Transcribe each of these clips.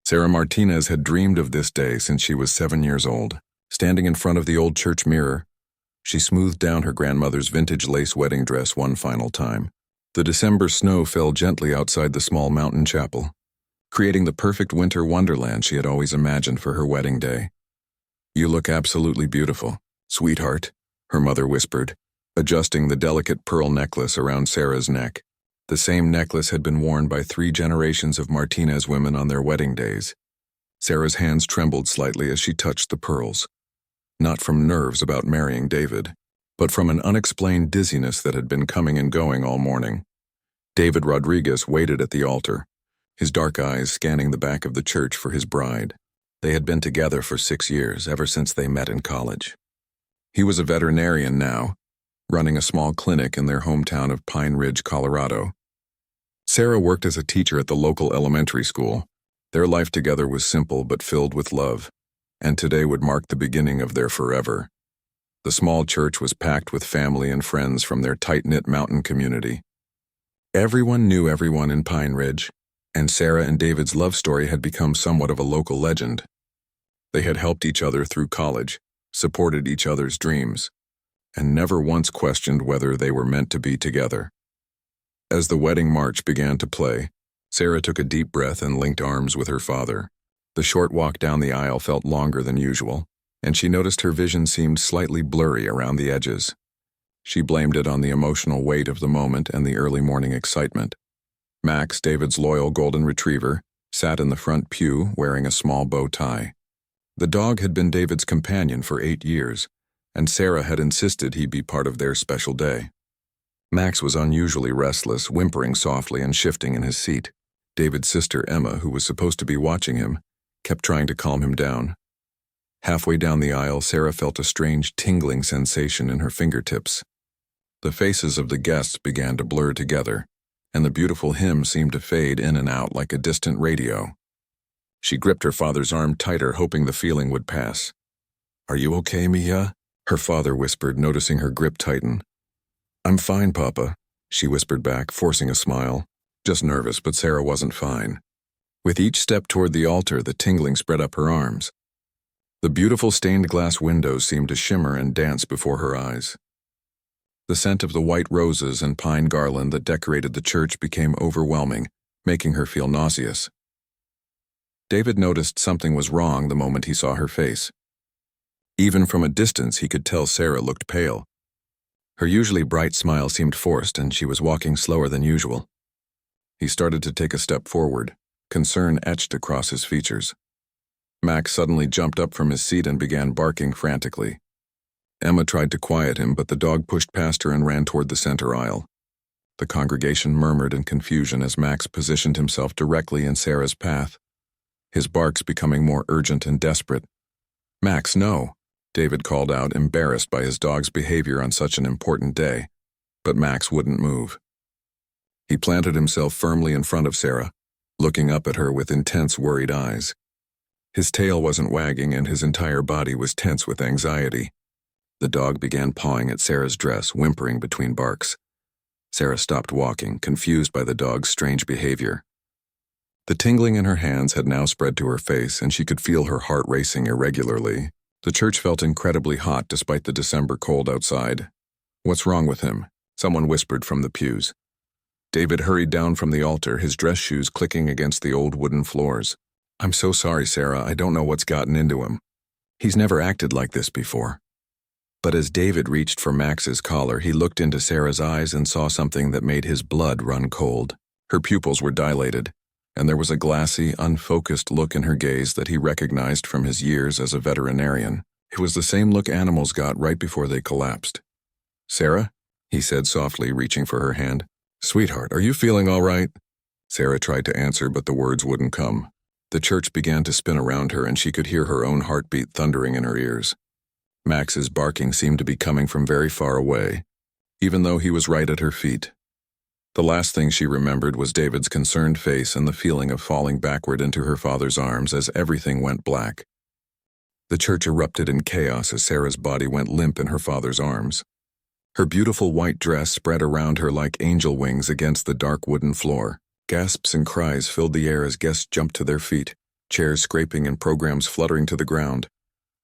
Sarah Martinez had dreamed of this day since she was 7 years old. Standing in front of the old church mirror, she smoothed down her grandmother's vintage lace wedding dress one final time. The December snow fell gently outside the small mountain chapel, creating the perfect winter wonderland she had always imagined for her wedding day. "You look absolutely beautiful, sweetheart," her mother whispered, adjusting the delicate pearl necklace around Sarah's neck. The same necklace had been worn by 3 generations of Martinez women on their wedding days. Sarah's hands trembled slightly as she touched the pearls, not from nerves about marrying David, but from an unexplained dizziness that had been coming and going all morning. David Rodriguez waited at the altar, his dark eyes scanning the back of the church for his bride. They had been together for 6 years, ever since they met in college. He was a veterinarian now, running a small clinic in their hometown of Pine Ridge, Colorado. Sarah worked as a teacher at the local elementary school. Their life together was simple but filled with love, and today would mark the beginning of their forever. The small church was packed with family and friends from their tight-knit mountain community. Everyone knew everyone in Pine Ridge, and Sarah and David's love story had become somewhat of a local legend. They had helped each other through college, supported each other's dreams, and never once questioned whether they were meant to be together. As the wedding march began to play, Sarah took a deep breath and linked arms with her father. The short walk down the aisle felt longer than usual, and she noticed her vision seemed slightly blurry around the edges. She blamed it on the emotional weight of the moment and the early morning excitement. Max, David's loyal golden retriever, sat in the front pew wearing a small bow tie. The dog had been David's companion for 8 years, and Sarah had insisted he be part of their special day. Max was unusually restless, whimpering softly and shifting in his seat. David's sister, Emma, who was supposed to be watching him, kept trying to calm him down. Halfway down the aisle, Sarah felt a strange tingling sensation in her fingertips. The faces of the guests began to blur together, and the beautiful hymn seemed to fade in and out like a distant radio. She gripped her father's arm tighter, hoping the feeling would pass. "Are you okay, Mia?" her father whispered, noticing her grip tighten. "I'm fine, Papa," she whispered back, forcing a smile. Just nervous, but Sarah wasn't fine. With each step toward the altar, the tingling spread up her arms. The beautiful stained glass windows seemed to shimmer and dance before her eyes. The scent of the white roses and pine garland that decorated the church became overwhelming, making her feel nauseous. David noticed something was wrong the moment he saw her face. Even from a distance, he could tell Sarah looked pale. Her usually bright smile seemed forced, and she was walking slower than usual. He started to take a step forward, concern etched across his features. Max suddenly jumped up from his seat and began barking frantically. Emma tried to quiet him, but the dog pushed past her and ran toward the center aisle. The congregation murmured in confusion as Max positioned himself directly in Sarah's path, his barks becoming more urgent and desperate. "Max, no," David called out, embarrassed by his dog's behavior on such an important day. But Max wouldn't move. He planted himself firmly in front of Sarah, looking up at her with intense, worried eyes. His tail wasn't wagging, and his entire body was tense with anxiety. The dog began pawing at Sarah's dress, whimpering between barks. Sarah stopped walking, confused by the dog's strange behavior. The tingling in her hands had now spread to her face, and she could feel her heart racing irregularly. The church felt incredibly hot despite the December cold outside. "What's wrong with him?" someone whispered from the pews. David hurried down from the altar, his dress shoes clicking against the old wooden floors. "I'm so sorry, Sarah. I don't know what's gotten into him. He's never acted like this before." But as David reached for Max's collar, he looked into Sarah's eyes and saw something that made his blood run cold. Her pupils were dilated, and there was a glassy, unfocused look in her gaze that he recognized from his years as a veterinarian. It was the same look animals got right before they collapsed. "Sarah?" he said softly, reaching for her hand. "Sweetheart, are you feeling all right?" Sarah tried to answer, but the words wouldn't come. The church began to spin around her, and she could hear her own heartbeat thundering in her ears. Max's barking seemed to be coming from very far away, even though he was right at her feet. The last thing she remembered was David's concerned face and the feeling of falling backward into her father's arms as everything went black. The church erupted in chaos as Sarah's body went limp in her father's arms. Her beautiful white dress spread around her like angel wings against the dark wooden floor. Gasps and cries filled the air as guests jumped to their feet, chairs scraping and programs fluttering to the ground.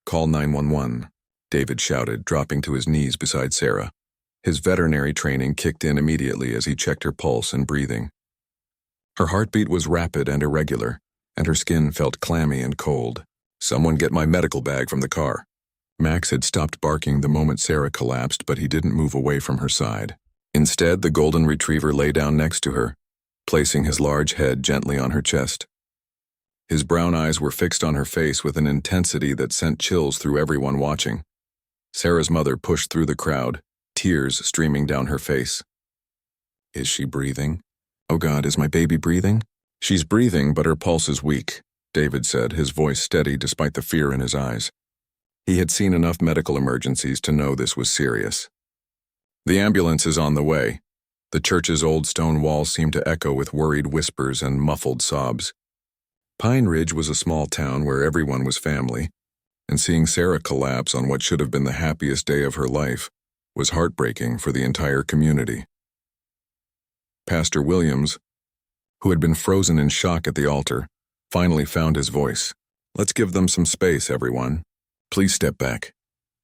"Call 911, David shouted, dropping to his knees beside Sarah. His veterinary training kicked in immediately as he checked her pulse and breathing. Her heartbeat was rapid and irregular, and her skin felt clammy and cold. "Someone get my medical bag from the car." Max had stopped barking the moment Sarah collapsed, but he didn't move away from her side. Instead, the golden retriever lay down next to her, placing his large head gently on her chest. His brown eyes were fixed on her face with an intensity that sent chills through everyone watching. Sarah's mother pushed through the crowd, tears streaming down her face. "Is she breathing? Oh God, is my baby breathing?" "She's breathing, but her pulse is weak," David said, his voice steady despite the fear in his eyes. He had seen enough medical emergencies to know this was serious. "The ambulance is on the way." The church's old stone walls seemed to echo with worried whispers and muffled sobs. Pine Ridge was a small town where everyone was family, and seeing Sarah collapse on what should have been the happiest day of her life was heartbreaking for the entire community. Pastor Williams, who had been frozen in shock at the altar, finally found his voice. "Let's give them some space, everyone. Please step back."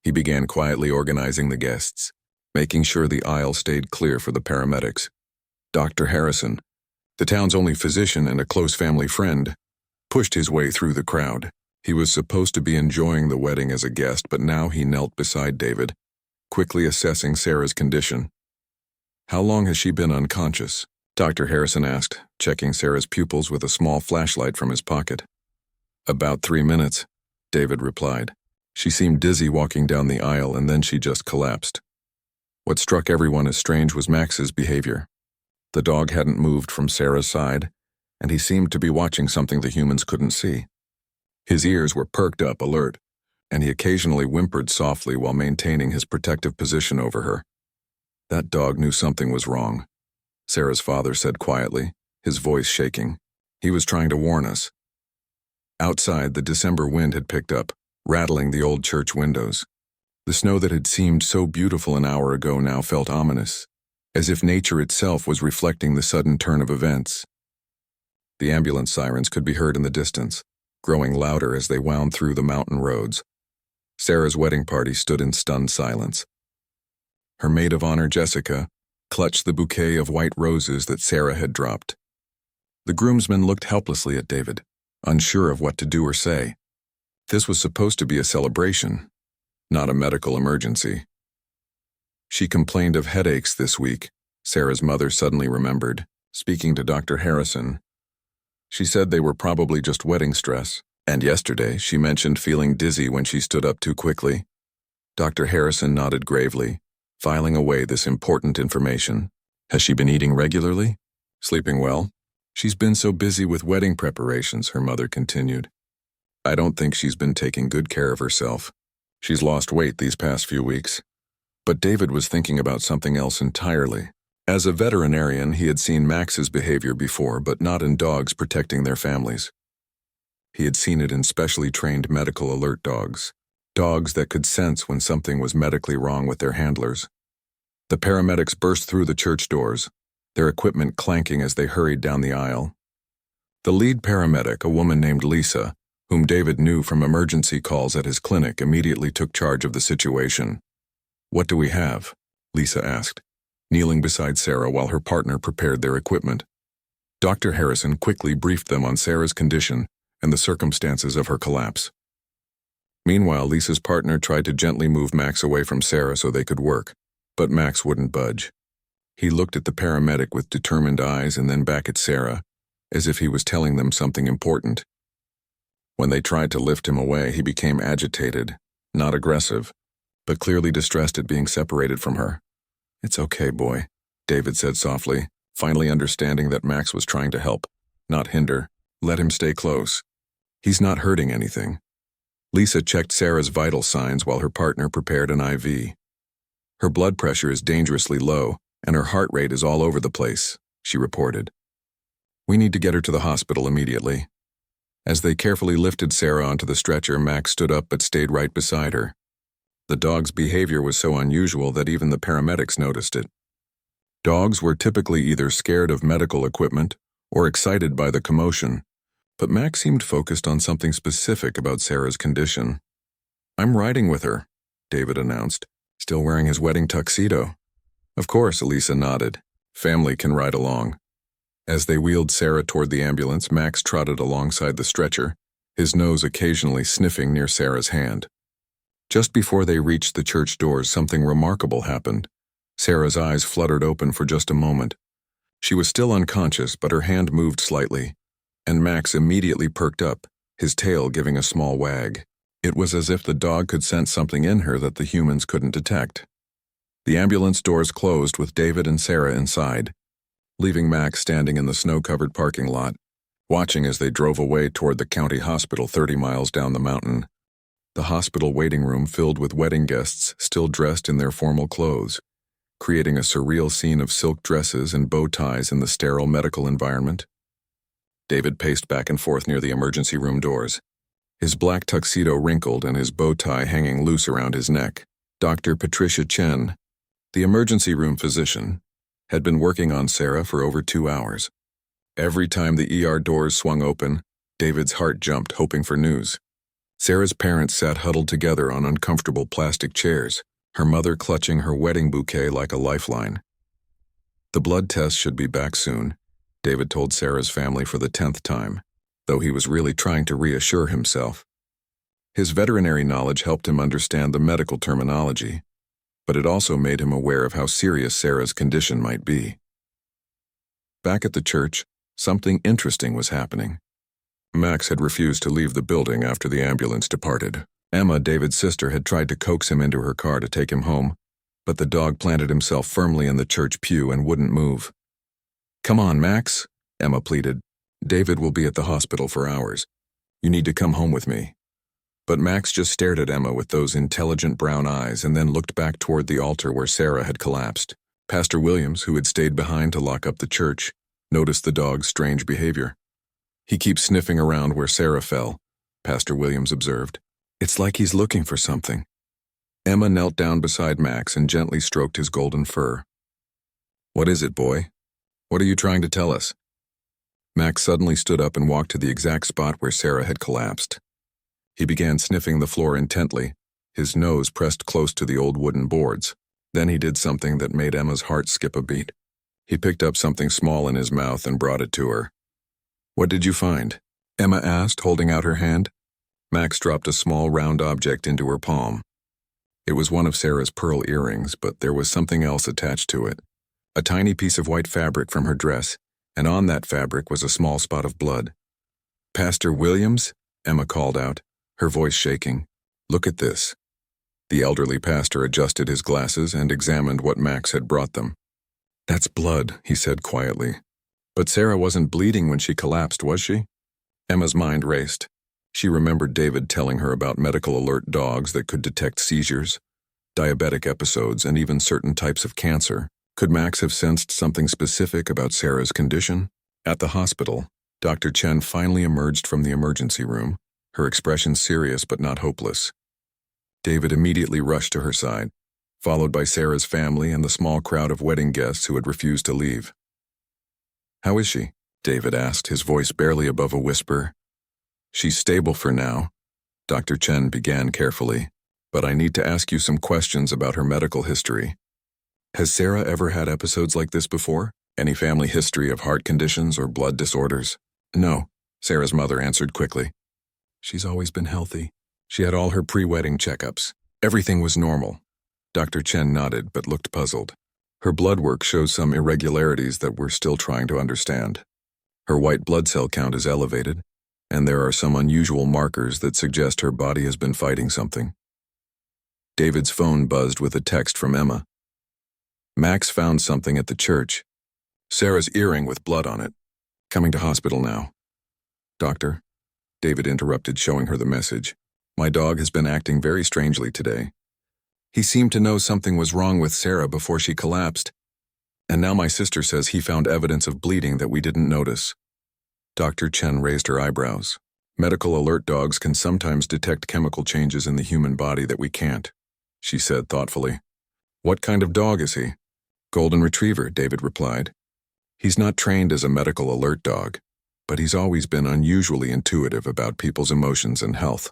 He began quietly organizing the guests, making sure the aisle stayed clear for the paramedics. Dr. Harrison, the town's only physician and a close family friend, pushed his way through the crowd. He was supposed to be enjoying the wedding as a guest, but now he knelt beside David, quickly assessing Sarah's condition. "How long has she been unconscious?" Dr. Harrison asked, checking Sarah's pupils with a small flashlight from his pocket. "About 3 minutes, David replied. "She seemed dizzy walking down the aisle, and then she just collapsed." What struck everyone as strange was Max's behavior. The dog hadn't moved from Sarah's side, and he seemed to be watching something the humans couldn't see. His ears were perked up, alert, and he occasionally whimpered softly while maintaining his protective position over her. "That dog knew something was wrong," Sarah's father said quietly, his voice shaking. "He was trying to warn us." Outside, the December wind had picked up, rattling the old church windows. The snow that had seemed so beautiful an hour ago now felt ominous, as if nature itself was reflecting the sudden turn of events. The ambulance sirens could be heard in the distance, growing louder as they wound through the mountain roads. Sarah's wedding party stood in stunned silence. Her maid of honor, Jessica, clutched the bouquet of white roses that Sarah had dropped. The groomsmen looked helplessly at David, unsure of what to do or say. This was supposed to be a celebration, not a medical emergency. "She complained of headaches this week," Sarah's mother suddenly remembered, speaking to Dr. Harrison. "She said they were probably just wedding stress, and yesterday she mentioned feeling dizzy when she stood up too quickly." Dr. Harrison nodded gravely, filing away this important information. "Has she been eating regularly? Sleeping well?" "She's been so busy with wedding preparations," her mother continued. "I don't think she's been taking good care of herself. She's lost weight these past few weeks." But David was thinking about something else entirely. As a veterinarian, he had seen Max's behavior before, but not in dogs protecting their families. He had seen it in specially trained medical alert dogs, dogs that could sense when something was medically wrong with their handlers. The paramedics burst through the church doors, their equipment clanking as they hurried down the aisle. The lead paramedic, a woman named Lisa, whom David knew from emergency calls at his clinic, immediately took charge of the situation. "What do we have?" Lisa asked, kneeling beside Sarah while her partner prepared their equipment. Dr. Harrison quickly briefed them on Sarah's condition and the circumstances of her collapse. Meanwhile, Lisa's partner tried to gently move Max away from Sarah so they could work, but Max wouldn't budge. He looked at the paramedic with determined eyes and then back at Sarah, as if he was telling them something important. When they tried to lift him away, he became agitated, not aggressive, but clearly distressed at being separated from her. "It's okay, boy," David said softly, finally understanding that Max was trying to help, not hinder. "Let him stay close. He's not hurting anything." Lisa checked Sarah's vital signs while her partner prepared an IV. "Her blood pressure is dangerously low, and her heart rate is all over the place," she reported. "We need to get her to the hospital immediately." As they carefully lifted Sarah onto the stretcher, Max stood up but stayed right beside her. The dog's behavior was so unusual that even the paramedics noticed it. Dogs were typically either scared of medical equipment or excited by the commotion, But Max seemed focused on something specific about Sarah's condition. "I'm riding with her," David announced, still wearing his wedding tuxedo. "Of course," Elisa nodded. "Family can ride along." As they wheeled Sarah toward the ambulance, Max trotted alongside the stretcher, his nose occasionally sniffing near Sarah's hand. Just before they reached the church doors, something remarkable happened. Sarah's eyes fluttered open for just a moment. She was still unconscious, but her hand moved slightly, and Max immediately perked up, his tail giving a small wag. It was as if the dog could sense something in her that the humans couldn't detect. The ambulance doors closed with David and Sarah inside, leaving Max standing in the snow-covered parking lot, watching as they drove away toward the county hospital 30 miles down the mountain. The hospital waiting room filled with wedding guests still dressed in their formal clothes, creating a surreal scene of silk dresses and bow ties in the sterile medical environment. David paced back and forth near the emergency room doors, his black tuxedo wrinkled and his bow tie hanging loose around his neck. Dr. Patricia Chen, the emergency room physician, had been working on Sarah for over 2 hours. Every time the ER doors swung open, David's heart jumped, hoping for news. Sarah's parents sat huddled together on uncomfortable plastic chairs, her mother clutching her wedding bouquet like a lifeline. The blood test should be back soon, David told Sarah's family for the 10th time, though he was really trying to reassure himself. His veterinary knowledge helped him understand the medical terminology, but it also made him aware of how serious Sarah's condition might be. Back at the church, something interesting was happening. Max had refused to leave the building after the ambulance departed. Emma, David's sister, had tried to coax him into her car to take him home, but the dog planted himself firmly in the church pew and wouldn't move. "Come on, Max," Emma pleaded. "David will be at the hospital for hours. You need to come home with me." But Max just stared at Emma with those intelligent brown eyes and then looked back toward the altar where Sarah had collapsed. Pastor Williams, who had stayed behind to lock up the church, noticed the dog's strange behavior. "He keeps sniffing around where Sarah fell," Pastor Williams observed. "It's like he's looking for something." Emma knelt down beside Max and gently stroked his golden fur. "What is it, boy? What are you trying to tell us?" Max suddenly stood up and walked to the exact spot where Sarah had collapsed. He began sniffing the floor intently, his nose pressed close to the old wooden boards. Then he did something that made Emma's heart skip a beat. He picked up something small in his mouth and brought it to her. "What did you find?" Emma asked, holding out her hand. Max dropped a small round object into her palm. It was one of Sarah's pearl earrings, but there was something else attached to it. A tiny piece of white fabric from her dress, and on that fabric was a small spot of blood. "Pastor Williams?" Emma called out, her voice shaking. "Look at this." The elderly pastor adjusted his glasses and examined what Max had brought them. "That's blood," he said quietly. "But Sarah wasn't bleeding when she collapsed, was she?" Emma's mind raced. She remembered David telling her about medical alert dogs that could detect seizures, diabetic episodes, and even certain types of cancer. Could Max have sensed something specific about Sarah's condition? At the hospital, Dr. Chen finally emerged from the emergency room, her expression serious but not hopeless. David immediately rushed to her side, followed by Sarah's family and the small crowd of wedding guests who had refused to leave. "How is she?" David asked, his voice barely above a whisper. "She's stable for now," Dr. Chen began carefully, "but I need to ask you some questions about her medical history. Has Sarah ever had episodes like this before? Any family history of heart conditions or blood disorders?" "No," Sarah's mother answered quickly. "She's always been healthy. She had all her pre-wedding checkups. Everything was normal." Dr. Chen nodded but looked puzzled. "Her blood work shows some irregularities that we're still trying to understand. Her white blood cell count is elevated, and there are some unusual markers that suggest her body has been fighting something." David's phone buzzed with a text from Emma. "Max found something at the church. Sarah's earring with blood on it. Coming to hospital now." "Doctor," David interrupted, showing her the message. "My dog has been acting very strangely today. He seemed to know something was wrong with Sarah before she collapsed, and now my sister says he found evidence of bleeding that we didn't notice." Dr. Chen raised her eyebrows. "Medical alert dogs can sometimes detect chemical changes in the human body that we can't," she said thoughtfully. "What kind of dog is he?" "Golden retriever," David replied. "He's not trained as a medical alert dog, but he's always been unusually intuitive about people's emotions and health.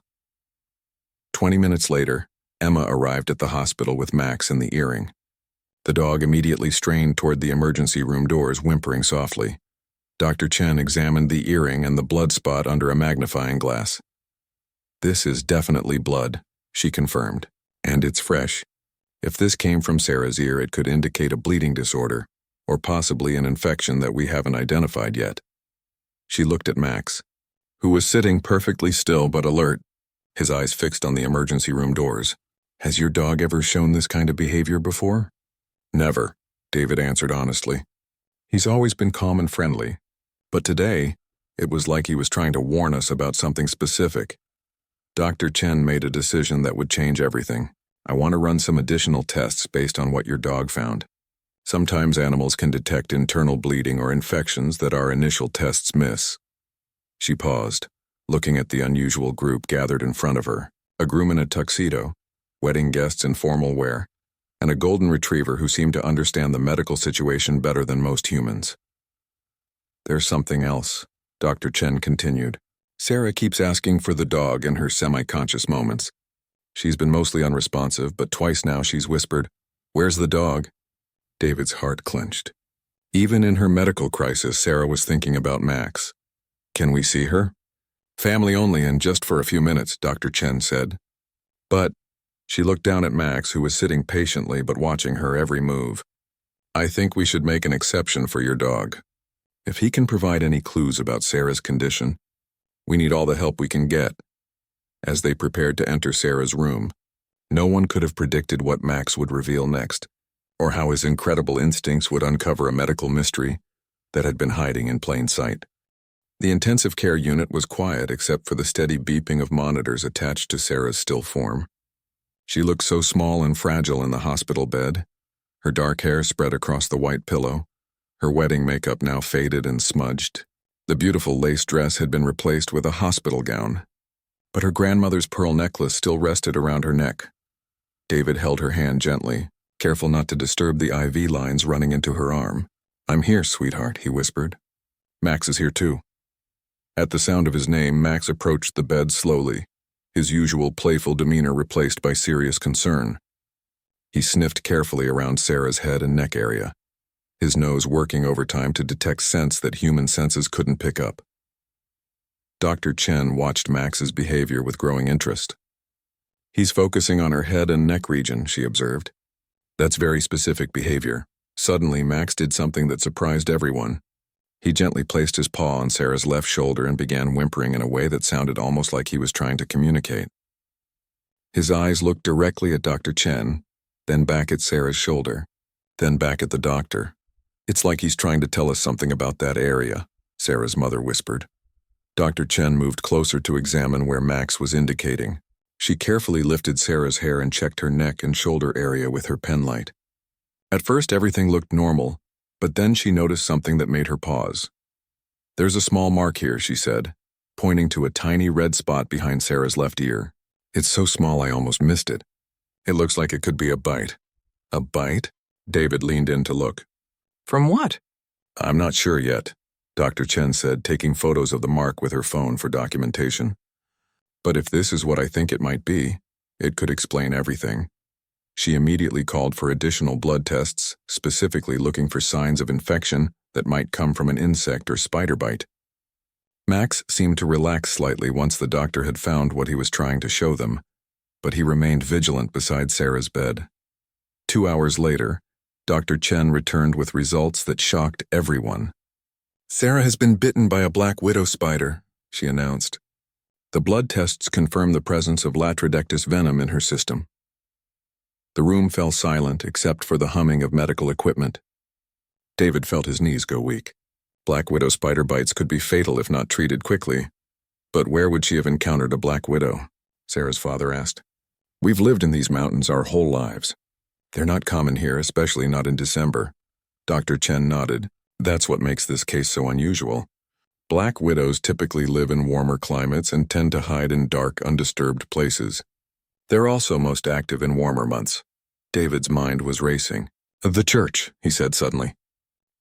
20 minutes later, Emma arrived at the hospital with Max in the earring. The dog immediately strained toward the emergency room doors, whimpering softly. Dr. Chen examined the earring and the blood spot under a magnifying glass. "This is definitely blood," she confirmed, "and it's fresh. If this came from Sarah's ear, it could indicate a bleeding disorder, or possibly an infection that we haven't identified yet." She looked at Max, who was sitting perfectly still but alert, his eyes fixed on the emergency room doors. "Has your dog ever shown this kind of behavior before?" "Never," David answered honestly. "He's always been calm and friendly, but today, it was like he was trying to warn us about something specific. Dr. Chen made a decision that would change everything. I want to run some additional tests based on what your dog found. Sometimes animals can detect internal bleeding or infections that our initial tests miss." She paused, looking at the unusual group gathered in front of her, a groom in a tuxedo, wedding guests in formal wear, and a golden retriever who seemed to understand the medical situation better than most humans. "There's something else," Dr. Chen continued. "Sarah keeps asking for the dog in her semi-conscious moments. She's been mostly unresponsive, but twice now she's whispered, 'Where's the dog?'" David's heart clenched. Even in her medical crisis, Sarah was thinking about Max. "Can we see her?" "Family only and just for a few minutes," Dr. Chen said. "But," she looked down at Max, who was sitting patiently but watching her every move, "I think we should make an exception for your dog. If he can provide any clues about Sarah's condition, we need all the help we can get." As they prepared to enter Sarah's room, no one could have predicted what Max would reveal next, or how his incredible instincts would uncover a medical mystery that had been hiding in plain sight. The intensive care unit was quiet except for the steady beeping of monitors attached to Sarah's still form. She looked so small and fragile in the hospital bed, her dark hair spread across the white pillow, her wedding makeup now faded and smudged. The beautiful lace dress had been replaced with a hospital gown, but her grandmother's pearl necklace still rested around her neck. David held her hand gently, careful not to disturb the IV lines running into her arm. "I'm here, sweetheart," he whispered. "Max is here too." At the sound of his name, Max approached the bed slowly, his usual playful demeanor replaced by serious concern. He sniffed carefully around Sarah's head and neck area, his nose working overtime to detect scents that human senses couldn't pick up. Dr. Chen watched Max's behavior with growing interest. "He's focusing on her head and neck region," she observed. "That's very specific behavior." Suddenly, Max did something that surprised everyone. He gently placed his paw on Sarah's left shoulder and began whimpering in a way that sounded almost like he was trying to communicate. His eyes looked directly at Dr. Chen, then back at Sarah's shoulder, then back at the doctor. "It's like he's trying to tell us something about that area," Sarah's mother whispered. Dr. Chen moved closer to examine where Max was indicating. She carefully lifted Sarah's hair and checked her neck and shoulder area with her penlight. At first, everything looked normal, but then she noticed something that made her pause. "There's a small mark here," she said, pointing to a tiny red spot behind Sarah's left ear. "It's so small I almost missed it. It looks like it could be a bite." "A bite?" David leaned in to look. From what? "I'm not sure yet," Dr. Chen said, taking photos of the mark with her phone for documentation. "But if this is what I think it might be, it could explain everything." She immediately called for additional blood tests, specifically looking for signs of infection that might come from an insect or spider bite. Max seemed to relax slightly once the doctor had found what he was trying to show them, but he remained vigilant beside Sarah's bed. 2 hours later, Dr. Chen returned with results that shocked everyone. "Sarah has been bitten by a black widow spider," she announced. The blood tests confirmed the presence of Latrodectus venom in her system. The room fell silent except for the humming of medical equipment. David felt his knees go weak. Black widow spider bites could be fatal if not treated quickly. But where would she have encountered a black widow? Sarah's father asked. "We've lived in these mountains our whole lives. They're not common here, especially not in December." Dr. Chen nodded. "That's what makes this case so unusual. Black widows typically live in warmer climates and tend to hide in dark, undisturbed places. They're also most active in warmer months." David's mind was racing. "The church," he said suddenly.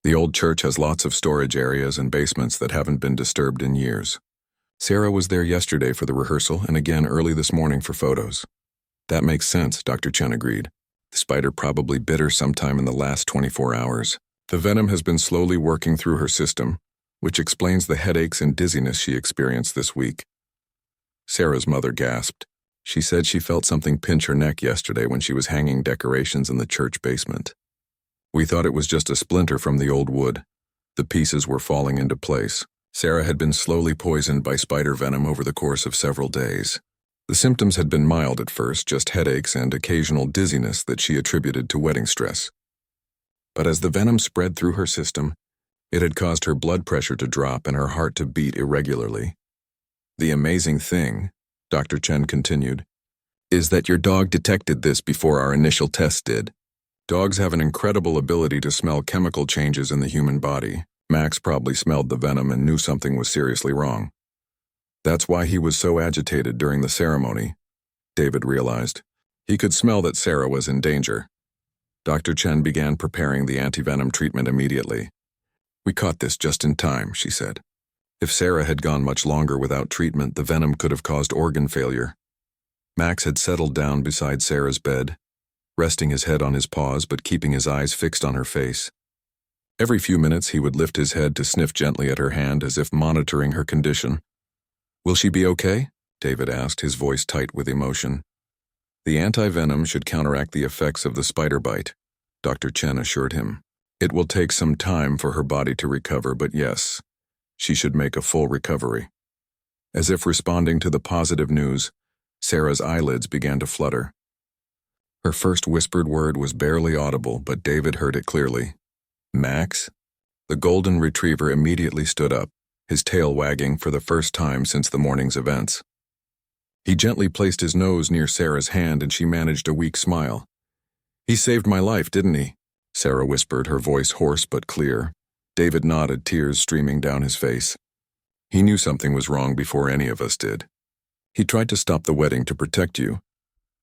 The old church has lots of storage areas and basements that haven't been disturbed in years. Sarah was there yesterday for the rehearsal and again early this morning for photos. That makes sense, Dr. Chen agreed. The spider probably bit her sometime in the last 24 hours. The venom has been slowly working through her system, which explains the headaches and dizziness she experienced this week. Sarah's mother gasped. She said she felt something pinch her neck yesterday when she was hanging decorations in the church basement. We thought it was just a splinter from the old wood. The pieces were falling into place. Sarah had been slowly poisoned by spider venom over the course of several days. The symptoms had been mild at first, just headaches and occasional dizziness that she attributed to wedding stress. But as the venom spread through her system, it had caused her blood pressure to drop and her heart to beat irregularly. The amazing thing, Dr. Chen continued, is that your dog detected this before our initial test did. Dogs have an incredible ability to smell chemical changes in the human body. Max probably smelled the venom and knew something was seriously wrong. That's why he was so agitated during the ceremony, David realized. He could smell that Sarah was in danger. Dr. Chen began preparing the anti-venom treatment immediately. We caught this just in time, she said. If Sarah had gone much longer without treatment, the venom could have caused organ failure. Max had settled down beside Sarah's bed, resting his head on his paws but keeping his eyes fixed on her face. Every few minutes he would lift his head to sniff gently at her hand as if monitoring her condition. Will she be okay? David asked, his voice tight with emotion. The anti-venom should counteract the effects of the spider bite, Dr. Chen assured him. It will take some time for her body to recover, but yes, she should make a full recovery. As if responding to the positive news, Sarah's eyelids began to flutter. Her first whispered word was barely audible, but David heard it clearly. Max? The golden retriever immediately stood up, his tail wagging for the first time since the morning's events. He gently placed his nose near Sarah's hand and she managed a weak smile. He saved my life, didn't he? Sarah whispered, her voice hoarse but clear. David nodded, tears streaming down his face. He knew something was wrong before any of us did. He tried to stop the wedding to protect you.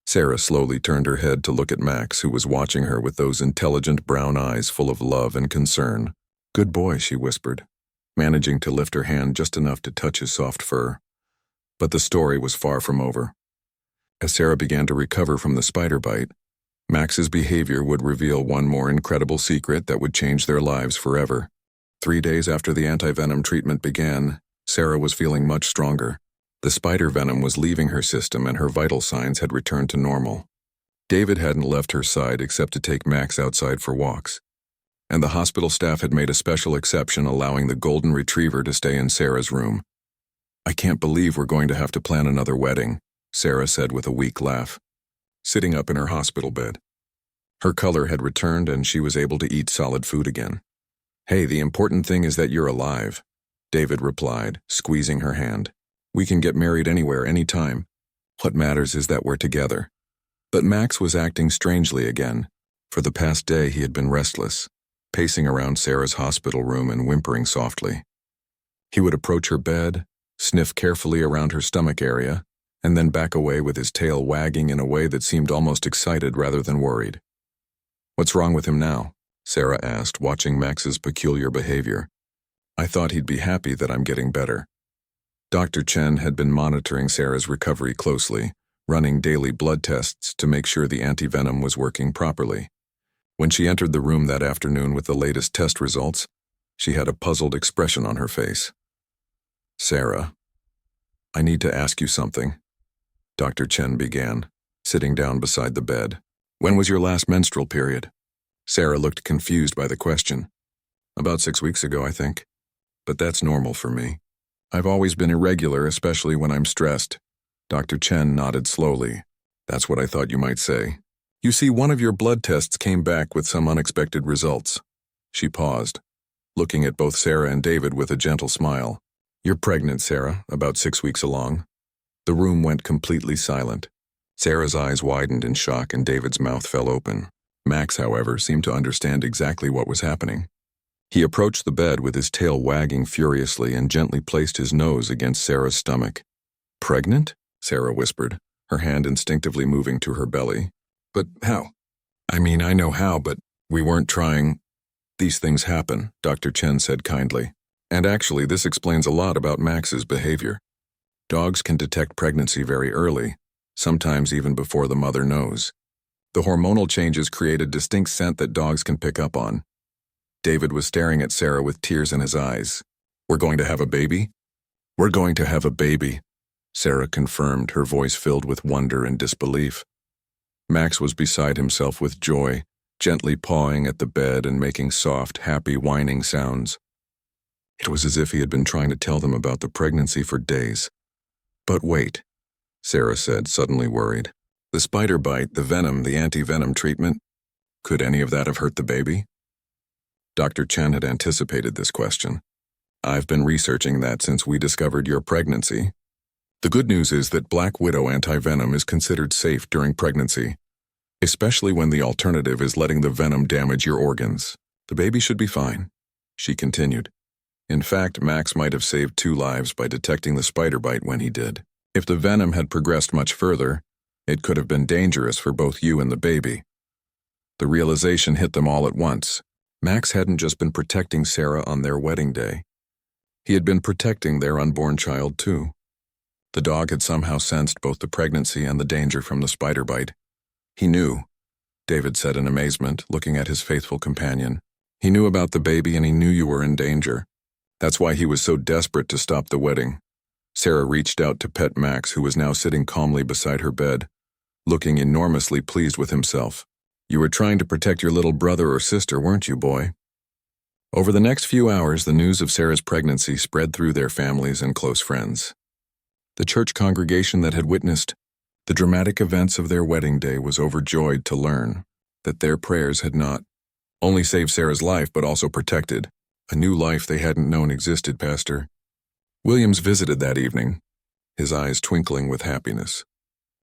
Sarah slowly turned her head to look at Max, who was watching her with those intelligent brown eyes full of love and concern. Good boy, she whispered, managing to lift her hand just enough to touch his soft fur. But the story was far from over. As Sarah began to recover from the spider bite, Max's behavior would reveal one more incredible secret that would change their lives forever. 3 days after the anti-venom treatment began, Sarah was feeling much stronger. The spider venom was leaving her system and her vital signs had returned to normal. David hadn't left her side except to take Max outside for walks. And the hospital staff had made a special exception, allowing the golden retriever to stay in Sarah's room. I can't believe we're going to have to plan another wedding, Sarah said with a weak laugh, sitting up in her hospital bed. Her color had returned and she was able to eat solid food again. Hey, the important thing is that you're alive, David replied, squeezing her hand. We can get married anywhere, anytime. What matters is that we're together. But Max was acting strangely again. For the past day he had been restless, pacing around Sarah's hospital room and whimpering softly. He would approach her bed, sniff carefully around her stomach area, and then back away with his tail wagging in a way that seemed almost excited rather than worried. What's wrong with him now? Sarah asked, watching Max's peculiar behavior. I thought he'd be happy that I'm getting better. Dr. Chen had been monitoring Sarah's recovery closely, running daily blood tests to make sure the anti-venom was working properly. When she entered the room that afternoon with the latest test results, she had a puzzled expression on her face. Sarah, I need to ask you something, Dr. Chen began, sitting down beside the bed. When was your last menstrual period? Sarah looked confused by the question. About 6 weeks ago, I think. But that's normal for me. I've always been irregular, especially when I'm stressed. Dr. Chen nodded slowly. That's what I thought you might say. You see, one of your blood tests came back with some unexpected results. She paused, looking at both Sarah and David with a gentle smile. You're pregnant, Sarah, about 6 weeks along. The room went completely silent. Sarah's eyes widened in shock and David's mouth fell open. Max, however, seemed to understand exactly what was happening. He approached the bed with his tail wagging furiously and gently placed his nose against Sarah's stomach. Pregnant? Sarah whispered, her hand instinctively moving to her belly. But how? I mean, I know how, but we weren't trying. These things happen, Dr. Chen said kindly. And actually, this explains a lot about Max's behavior. Dogs can detect pregnancy very early, sometimes even before the mother knows. The hormonal changes create a distinct scent that dogs can pick up on. David was staring at Sarah with tears in his eyes. "We're going to have a baby?" "We're going to have a baby," Sarah confirmed, her voice filled with wonder and disbelief. Max was beside himself with joy, gently pawing at the bed and making soft, happy whining sounds. It was as if he had been trying to tell them about the pregnancy for days. "But wait," Sarah said, suddenly worried. "The spider bite, the venom, the anti-venom treatment, could any of that have hurt the baby?" Dr. Chen had anticipated this question. "I've been researching that since we discovered your pregnancy. The good news is that Black Widow anti-venom is considered safe during pregnancy, especially when the alternative is letting the venom damage your organs. The baby should be fine," she continued. In fact, Max might have saved 2 lives by detecting the spider bite when he did. If the venom had progressed much further, it could have been dangerous for both you and the baby. The realization hit them all at once. Max hadn't just been protecting Sarah on their wedding day. He had been protecting their unborn child too. The dog had somehow sensed both the pregnancy and the danger from the spider bite. "He knew," David said in amazement, looking at his faithful companion. "He knew about the baby and he knew you were in danger. That's why he was so desperate to stop the wedding." Sarah reached out to pet Max, who was now sitting calmly beside her bed, looking enormously pleased with himself. "You were trying to protect your little brother or sister, weren't you, boy?" Over the next few hours, the news of Sarah's pregnancy spread through their families and close friends. The church congregation that had witnessed the dramatic events of their wedding day was overjoyed to learn that their prayers had not only saved Sarah's life but also protected a new life they hadn't known existed. Pastor Williams visited that evening, his eyes twinkling with happiness.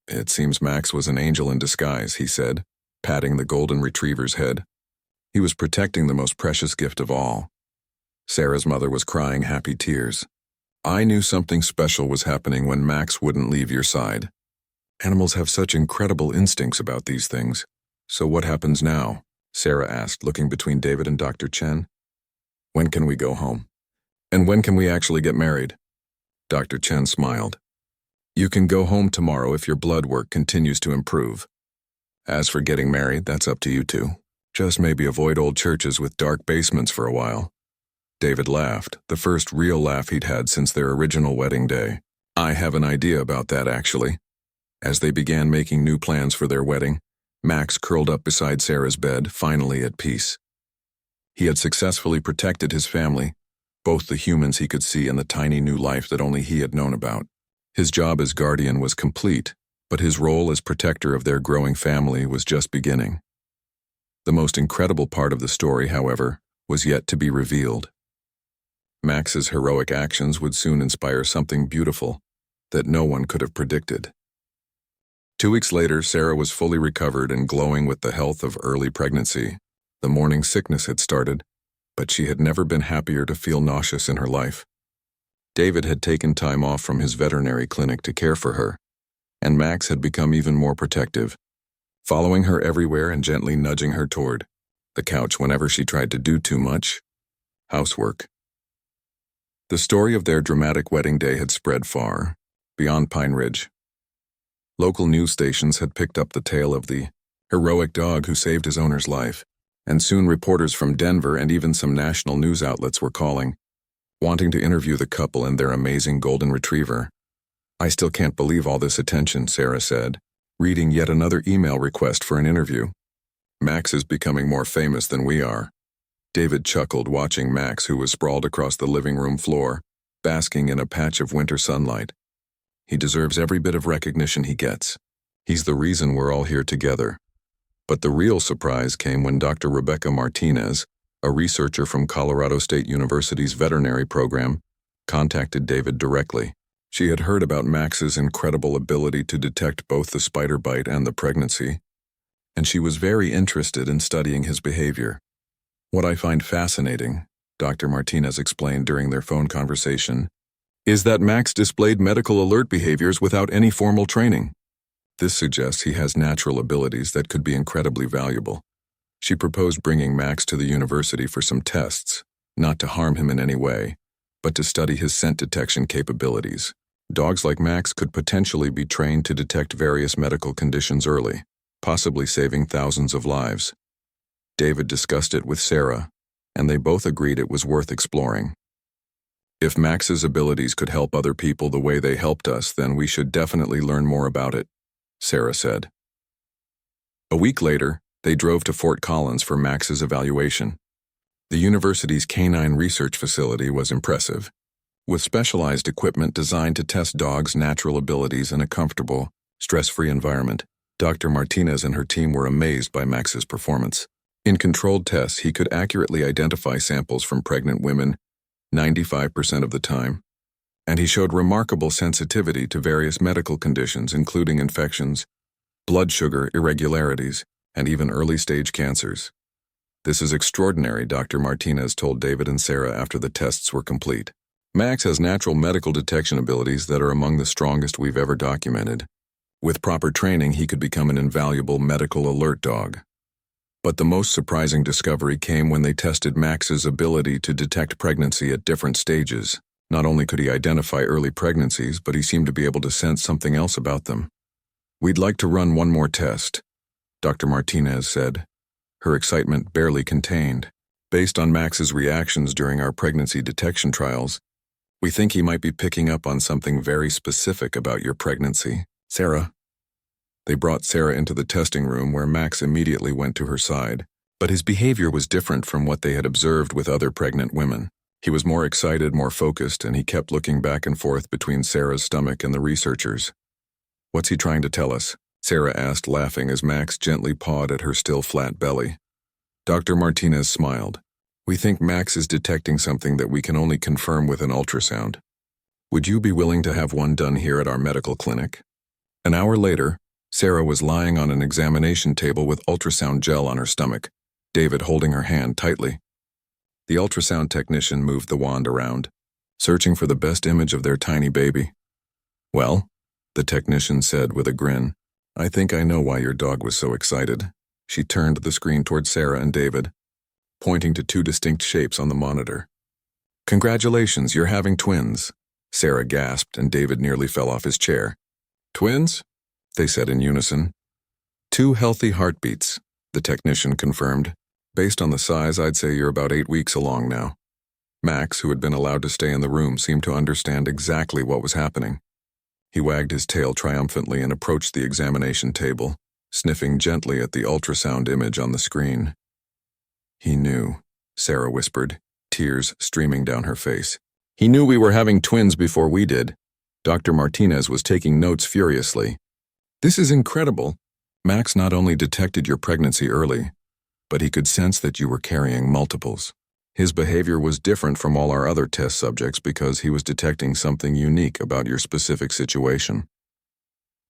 "It seems Max was an angel in disguise," he said, patting the golden retriever's head. "He was protecting the most precious gift of all." Sarah's mother was crying happy tears. "I knew something special was happening when Max wouldn't leave your side. Animals have such incredible instincts about these things. So what happens now?" Sarah asked, looking between David and Dr. Chen. "When can we go home? And when can we actually get married?" Dr. Chen smiled. "You can go home tomorrow if your blood work continues to improve. As for getting married, that's up to you two. Just maybe avoid old churches with dark basements for a while." David laughed, the first real laugh he'd had since their original wedding day. "I have an idea about that, actually." As they began making new plans for their wedding, Max curled up beside Sarah's bed, finally at peace. He had successfully protected his family, both the humans he could see and the tiny new life that only he had known about. His job as guardian was complete, but his role as protector of their growing family was just beginning. The most incredible part of the story, however, was yet to be revealed. Max's heroic actions would soon inspire something beautiful that no one could have predicted. 2 weeks later, Sarah was fully recovered and glowing with the health of early pregnancy. The morning sickness had started, but she had never been happier to feel nauseous in her life. David had taken time off from his veterinary clinic to care for her, and Max had become even more protective, following her everywhere and gently nudging her toward the couch whenever she tried to do too much housework. The story of their dramatic wedding day had spread far, beyond Pine Ridge. Local news stations had picked up the tale of the heroic dog who saved his owner's life, and soon reporters from Denver and even some national news outlets were calling, wanting to interview the couple and their amazing golden retriever. "I still can't believe all this attention," Sarah said, reading yet another email request for an interview. "Max is becoming more famous than we are." David chuckled, watching Max, who was sprawled across the living room floor, basking in a patch of winter sunlight. "He deserves every bit of recognition he gets. He's the reason we're all here together." But the real surprise came when Dr. Rebecca Martinez, a researcher from Colorado State University's veterinary program, contacted David directly. She had heard about Max's incredible ability to detect both the spider bite and the pregnancy, and she was very interested in studying his behavior. "What I find fascinating," Dr. Martinez explained during their phone conversation, "is that Max displayed medical alert behaviors without any formal training. This suggests he has natural abilities that could be incredibly valuable. She proposed bringing Max to the university for some tests, not to harm him in any way, but to study his scent detection capabilities. Dogs like Max could potentially be trained to detect various medical conditions early, possibly saving thousands of lives. David discussed it with Sarah, and they both agreed it was worth exploring. If Max's abilities could help other people the way they helped us, then we should definitely learn more about it, Sarah said. A week later, they drove to Fort Collins for Max's evaluation. The university's canine research facility was impressive, with specialized equipment designed to test dogs' natural abilities in a comfortable, stress-free environment. Dr. Martinez and her team were amazed by Max's performance. In controlled tests, he could accurately identify samples from pregnant women 95% of the time, and he showed remarkable sensitivity to various medical conditions, including infections, blood sugar irregularities, and even early-stage cancers. This is extraordinary, Dr. Martinez told David and Sarah after the tests were complete. Max has natural medical detection abilities that are among the strongest we've ever documented. With proper training, he could become an invaluable medical alert dog. But the most surprising discovery came when they tested Max's ability to detect pregnancy at different stages. Not only could he identify early pregnancies, but he seemed to be able to sense something else about them. "We'd like to run one more test," Dr. Martinez said, her excitement barely contained. "Based on Max's reactions during our pregnancy detection trials, we think he might be picking up on something very specific about your pregnancy. Sarah." They brought Sarah into the testing room where Max immediately went to her side, but his behavior was different from what they had observed with other pregnant women. He was more excited, more focused, and he kept looking back and forth between Sarah's stomach and the researchers. "What's he trying to tell us?" Sarah asked, laughing as Max gently pawed at her still flat belly. Dr. Martinez smiled. "We think Max is detecting something that we can only confirm with an ultrasound. Would you be willing to have one done here at our medical clinic?" An hour later, Sarah was lying on an examination table with ultrasound gel on her stomach, David holding her hand tightly. The ultrasound technician moved the wand around, searching for the best image of their tiny baby. "Well," the technician said with a grin, "I think I know why your dog was so excited." She turned the screen toward Sarah and David, pointing to two distinct shapes on the monitor. "Congratulations, you're having twins," Sarah gasped, and David nearly fell off his chair. "Twins?" they said in unison. "Two healthy heartbeats," the technician confirmed. "Based on the size, I'd say you're about 8 weeks along now." Max, who had been allowed to stay in the room, seemed to understand exactly what was happening. He wagged his tail triumphantly and approached the examination table, sniffing gently at the ultrasound image on the screen. "He knew," Sarah whispered, tears streaming down her face. "He knew we were having twins before we did." Dr. Martinez was taking notes furiously. "This is incredible. Max not only detected your pregnancy early, but he could sense that you were carrying multiples. His behavior was different from all our other test subjects because he was detecting something unique about your specific situation."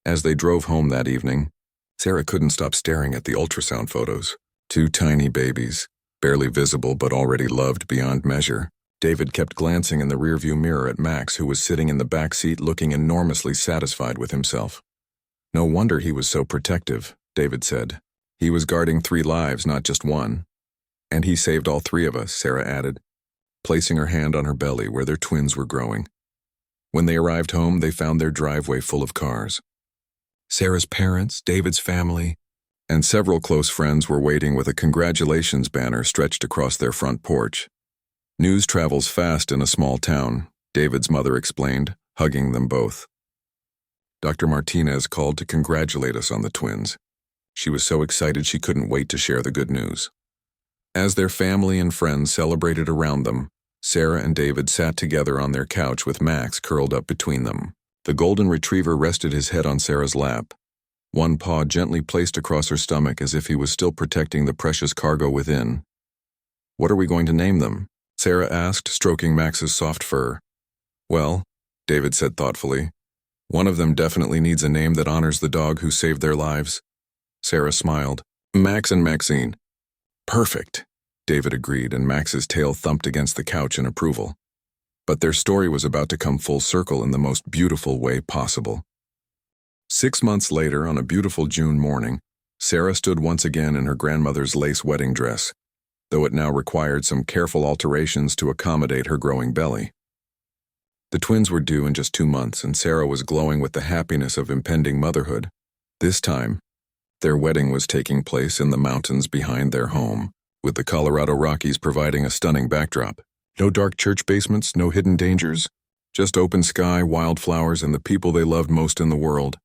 As they drove home that evening, Sarah couldn't stop staring at the ultrasound photos. Two tiny babies, barely visible but already loved beyond measure. David kept glancing in the rearview mirror at Max, who was sitting in the back seat looking enormously satisfied with himself. "No wonder he was so protective," David said. "He was guarding 3 lives, not just one. And he saved all 3 of us," Sarah added, placing her hand on her belly where their twins were growing. When they arrived home, they found their driveway full of cars. Sarah's parents, David's family, and several close friends were waiting with a congratulations banner stretched across their front porch. "News travels fast in a small town," David's mother explained, hugging them both. Dr. Martinez called to congratulate us on the twins. She was so excited she couldn't wait to share the good news. As their family and friends celebrated around them, Sarah and David sat together on their couch with Max curled up between them. The golden retriever rested his head on Sarah's lap, one paw gently placed across her stomach as if he was still protecting the precious cargo within. "What are we going to name them?" Sarah asked, stroking Max's soft fur. "Well," David said thoughtfully, "one of them definitely needs a name that honors the dog who saved their lives." Sarah smiled. "Max and Maxine." "Perfect," David agreed, and Max's tail thumped against the couch in approval. But their story was about to come full circle in the most beautiful way possible. 6 months later, on a beautiful June morning, Sarah stood once again in her grandmother's lace wedding dress, though it now required some careful alterations to accommodate her growing belly. The twins were due in just 2 months, and Sarah was glowing with the happiness of impending motherhood. This time, their wedding was taking place in the mountains behind their home, with the Colorado Rockies providing a stunning backdrop. No dark church basements, no hidden dangers, just open sky, wildflowers, and the people they loved most in the world.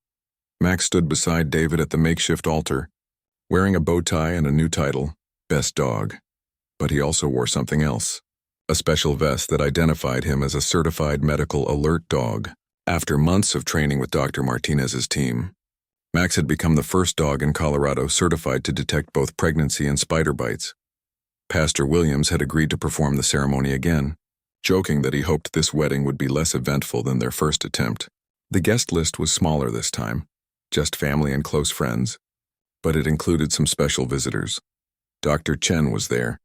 Max stood beside David at the makeshift altar, wearing a bow tie and a new title, Best Dog. But he also wore something else, a special vest that identified him as a certified medical alert dog. After months of training with Dr. Martinez's team, Max had become the first dog in Colorado certified to detect both pregnancy and spider bites. Pastor Williams had agreed to perform the ceremony again, joking that he hoped this wedding would be less eventful than their first attempt. The guest list was smaller this time, just family and close friends, but it included some special visitors. Dr. Chen was there,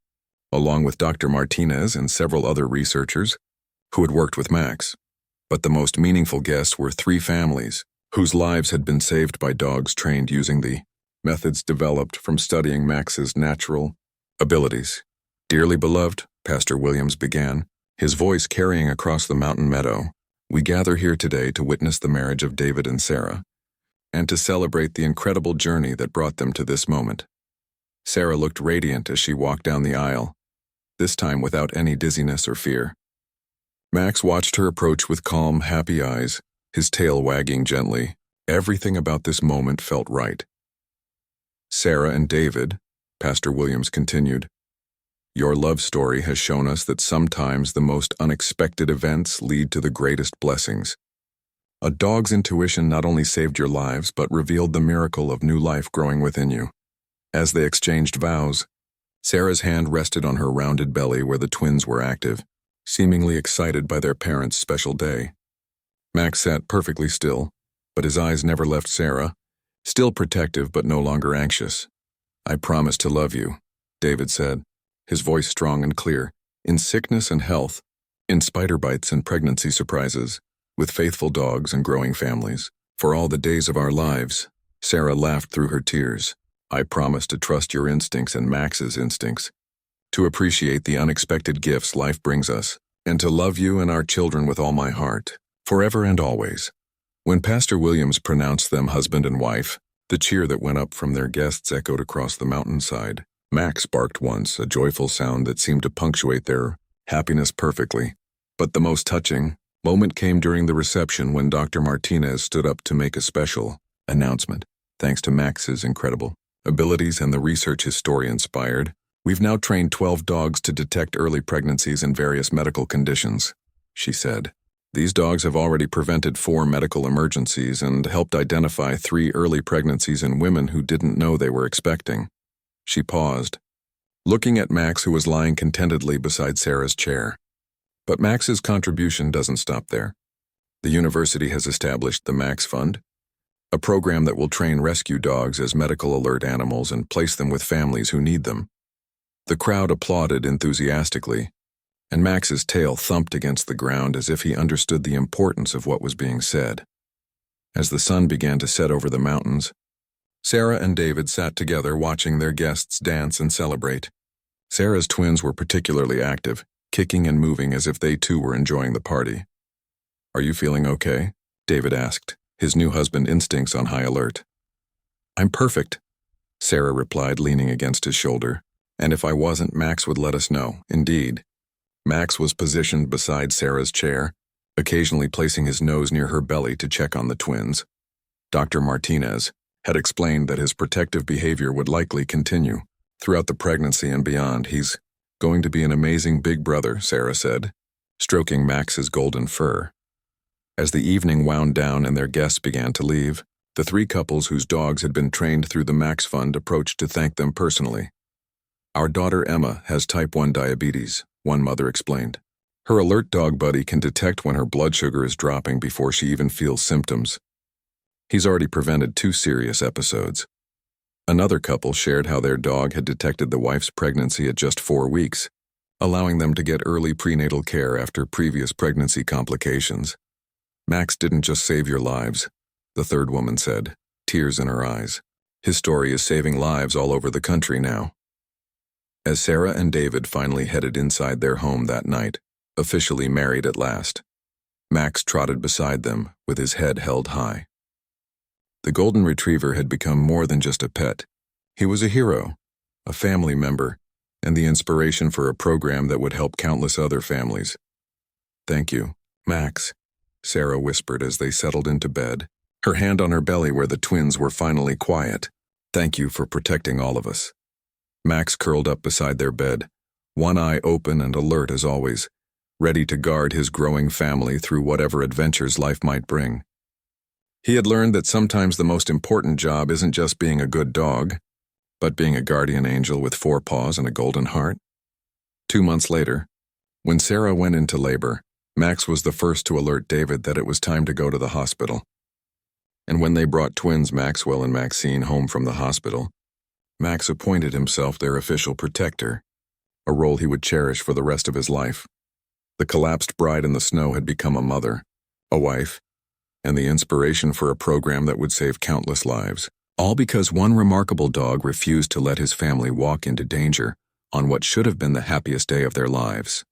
along with Dr. Martinez and several other researchers who had worked with Max. But the most meaningful guests were 3 families whose lives had been saved by dogs trained using the methods developed from studying Max's natural abilities. Dearly beloved, Pastor Williams began, his voice carrying across the mountain meadow, we gather here today to witness the marriage of David and Sarah, and to celebrate the incredible journey that brought them to this moment. Sarah looked radiant as she walked down the aisle, this time without any dizziness or fear. Max watched her approach with calm, happy eyes, his tail wagging gently. Everything about this moment felt right. Sarah and David, Pastor Williams continued, your love story has shown us that sometimes the most unexpected events lead to the greatest blessings. A dog's intuition not only saved your lives, but revealed the miracle of new life growing within you. As they exchanged vows, Sarah's hand rested on her rounded belly where the twins were active, seemingly excited by their parents' special day. Max sat perfectly still, but his eyes never left Sarah, still protective but no longer anxious. I promise to love you, David said, his voice strong and clear, in sickness and health, in spider bites and pregnancy surprises, with faithful dogs and growing families. For all the days of our lives, Sarah laughed through her tears. I promise to trust your instincts and Max's instincts, to appreciate the unexpected gifts life brings us, and to love you and our children with all my heart, forever and always. When Pastor Williams pronounced them husband and wife, the cheer that went up from their guests echoed across the mountainside. Max barked once, a joyful sound that seemed to punctuate their happiness perfectly. But the most touching moment came during the reception when Dr. Martinez stood up to make a special announcement. Thanks to Max's incredible abilities and the research his story inspired, we've now trained 12 dogs to detect early pregnancies and various medical conditions, she said. These dogs have already prevented 4 medical emergencies and helped identify 3 early pregnancies in women who didn't know they were expecting. She paused, looking at Max, who was lying contentedly beside Sarah's chair. But Max's contribution doesn't stop there. The university has established the Max Fund, a program that will train rescue dogs as medical alert animals and place them with families who need them. The crowd applauded enthusiastically, and Max's tail thumped against the ground as if he understood the importance of what was being said. As the sun began to set over the mountains, Sarah and David sat together watching their guests dance and celebrate. Sarah's twins were particularly active, kicking and moving as if they too were enjoying the party. Are you feeling okay? David asked, his new husband instincts on high alert. I'm perfect, Sarah replied, leaning against his shoulder. And if I wasn't, Max would let us know. Indeed. Max was positioned beside Sarah's chair, occasionally placing his nose near her belly to check on the twins. Dr. Martinez had explained that his protective behavior would likely continue throughout the pregnancy and beyond. He's going to be an amazing big brother, Sarah said, stroking Max's golden fur. As the evening wound down and their guests began to leave, the 3 couples whose dogs had been trained through the Max Fund approached to thank them personally. Our daughter Emma has type 1 diabetes, one mother explained. Her alert dog buddy can detect when her blood sugar is dropping before she even feels symptoms. He's already prevented 2 serious episodes. Another couple shared how their dog had detected the wife's pregnancy at just 4 weeks, allowing them to get early prenatal care after previous pregnancy complications. Max didn't just save your lives, the third woman said, tears in her eyes. His story is saving lives all over the country now. As Sarah and David finally headed inside their home that night, officially married at last, Max trotted beside them with his head held high. The golden retriever had become more than just a pet. He was a hero, a family member, and the inspiration for a program that would help countless other families. "Thank you, Max," Sarah whispered as they settled into bed, her hand on her belly where the twins were finally quiet. "Thank you for protecting all of us." Max curled up beside their bed, one eye open and alert as always, ready to guard his growing family through whatever adventures life might bring. He had learned that sometimes the most important job isn't just being a good dog, but being a guardian angel with 4 paws and a golden heart. 2 months later, when Sarah went into labor, Max was the first to alert David that it was time to go to the hospital. And when they brought twins Maxwell and Maxine home from the hospital, Max appointed himself their official protector, a role he would cherish for the rest of his life. The collapsed bride in the snow had become a mother, a wife, and the inspiration for a program that would save countless lives, all because one remarkable dog refused to let his family walk into danger on what should have been the happiest day of their lives.